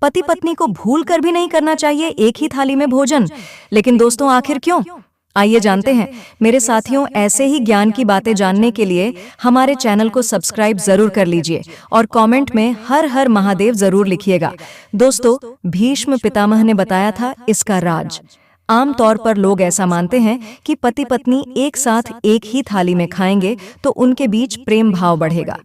पति पत्नी को भूल कर भी नहीं करना चाहिए एक ही थाली में भोजन। लेकिन दोस्तों, आखिर क्यों? आइए जानते हैं। मेरे साथियों, ऐसे ही ज्ञान की बातें जानने के लिए हमारे चैनल को सब्सक्राइब जरूर कर लीजिए और कमेंट में हर हर महादेव जरूर लिखिएगा। दोस्तों, भीष्म पितामह ने बताया था इसका राज। आमतौर पर लोग ऐसा मानते हैं कि पति पत्नी एक साथ एक ही थाली में खाएंगे तो उनके बीच प्रेम भाव बढ़ेगा।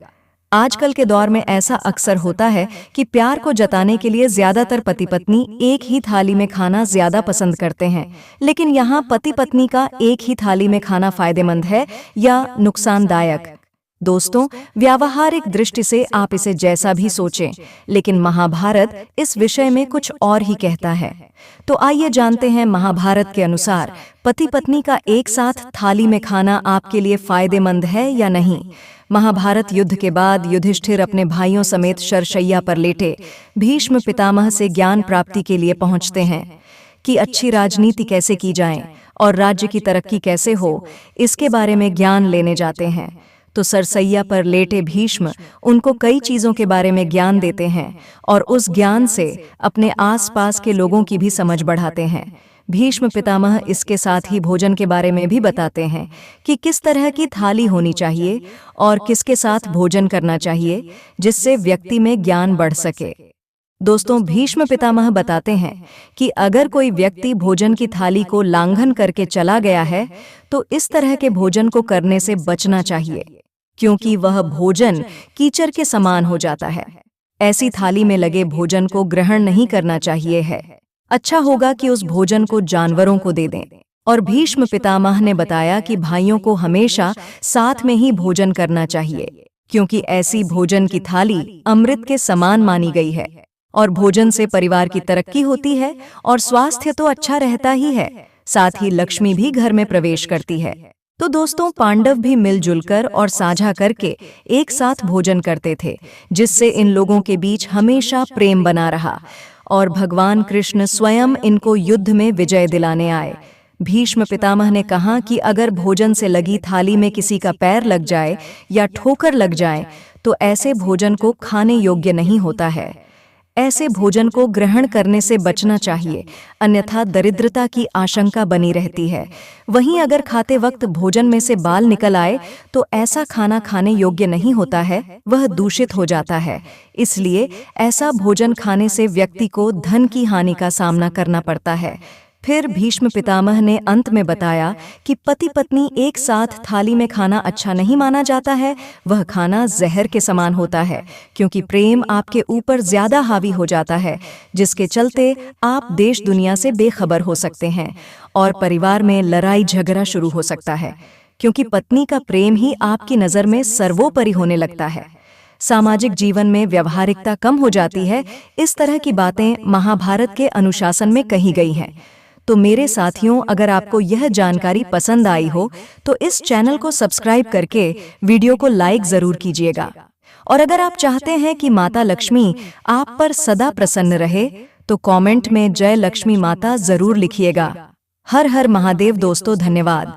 आजकल के दौर में ऐसा अक्सर होता है कि प्यार को जताने के लिए ज्यादातर पति पत्नी एक ही थाली में खाना ज्यादा पसंद करते हैं। लेकिन यहाँ पति पत्नी का एक ही थाली में खाना फायदेमंद है या नुकसानदायक? दोस्तों, व्यावहारिक दृष्टि से आप इसे जैसा भी सोचें, लेकिन महाभारत इस विषय में कुछ और ही कहता है। तो आइए जानते हैं, महाभारत के अनुसार पति पत्नी का एक साथ थाली में खाना आपके लिए फायदेमंद है या नहीं। महाभारत युद्ध के बाद युधिष्ठिर अपने भाइयों समेत शरशैया पर लेटे भीष्म पितामह से ज्ञान प्राप्ति के लिए पहुंचते हैं कि अच्छी राजनीति कैसे की जाए और राज्य की तरक्की कैसे हो, इसके बारे में ज्ञान लेने जाते हैं। तो सरसैया पर लेटे भीष्म उनको कई चीजों के बारे में ज्ञान देते हैं और उस ज्ञान से अपने आसपास के लोगों की भी समझ बढ़ाते हैं। भीष्म पितामह इसके साथ ही भोजन के बारे में भी बताते हैं कि किस तरह की थाली होनी चाहिए और किसके साथ भोजन करना चाहिए, जिससे व्यक्ति में ज्ञान बढ़ सके। दोस्तों, भीष्म पितामह बताते हैं कि अगर कोई व्यक्ति भोजन की थाली को लांघन करके चला गया है तो इस तरह के भोजन को करने से बचना चाहिए, क्योंकि वह भोजन कीचड़ के समान हो जाता है। ऐसी थाली में लगे भोजन को ग्रहण नहीं करना चाहिए है। अच्छा होगा कि उस भोजन को जानवरों को दे दें। और भीष्म पितामह ने बताया कि भाइयों को हमेशा साथ में ही भोजन करना चाहिए, क्योंकि ऐसी भोजन की थाली अमृत के समान मानी गई है और भोजन से परिवार की तरक्की होती है और स्वास्थ्य तो अच्छा रहता ही है, साथ ही लक्ष्मी भी घर में प्रवेश करती है। तो दोस्तों, पांडव भी मिलजुल कर और साझा करके एक साथ भोजन करते थे, जिससे इन लोगों के बीच हमेशा प्रेम बना रहा और भगवान कृष्ण स्वयं इनको युद्ध में विजय दिलाने आए। भीष्म पितामह ने कहा कि अगर भोजन से लगी थाली में किसी का पैर लग जाए या ठोकर लग जाए तो ऐसे भोजन को खाने योग्य नहीं होता है। ऐसे भोजन को ग्रहण करने से बचना चाहिए, अन्यथा दरिद्रता की आशंका बनी रहती है। वहीं अगर खाते वक्त भोजन में से बाल निकल आए तो ऐसा खाना खाने योग्य नहीं होता है, वह दूषित हो जाता है। इसलिए ऐसा भोजन खाने से व्यक्ति को धन की हानि का सामना करना पड़ता है। फिर भीष्म पितामह ने अंत में बताया कि पति पत्नी एक साथ थाली में खाना अच्छा नहीं माना जाता है, वह खाना जहर के समान होता है, क्योंकि प्रेम आपके ऊपर ज्यादा हावी हो जाता है, जिसके चलते आप देश दुनिया से बेखबर हो सकते हैं और परिवार में लड़ाई झगड़ा शुरू हो सकता है, क्योंकि पत्नी का प्रेम ही आपकी नज़र में सर्वोपरि होने लगता है। सामाजिक जीवन में व्यवहारिकता कम हो जाती है। इस तरह की बातें महाभारत के अनुशासन में कही गई हैं। तो मेरे साथियों, अगर आपको यह जानकारी पसंद आई हो तो इस चैनल को सब्सक्राइब करके वीडियो को लाइक जरूर कीजिएगा। और अगर आप चाहते हैं कि माता लक्ष्मी आप पर सदा प्रसन्न रहे तो कमेंट में जय लक्ष्मी माता जरूर लिखिएगा। हर हर महादेव। दोस्तों, धन्यवाद।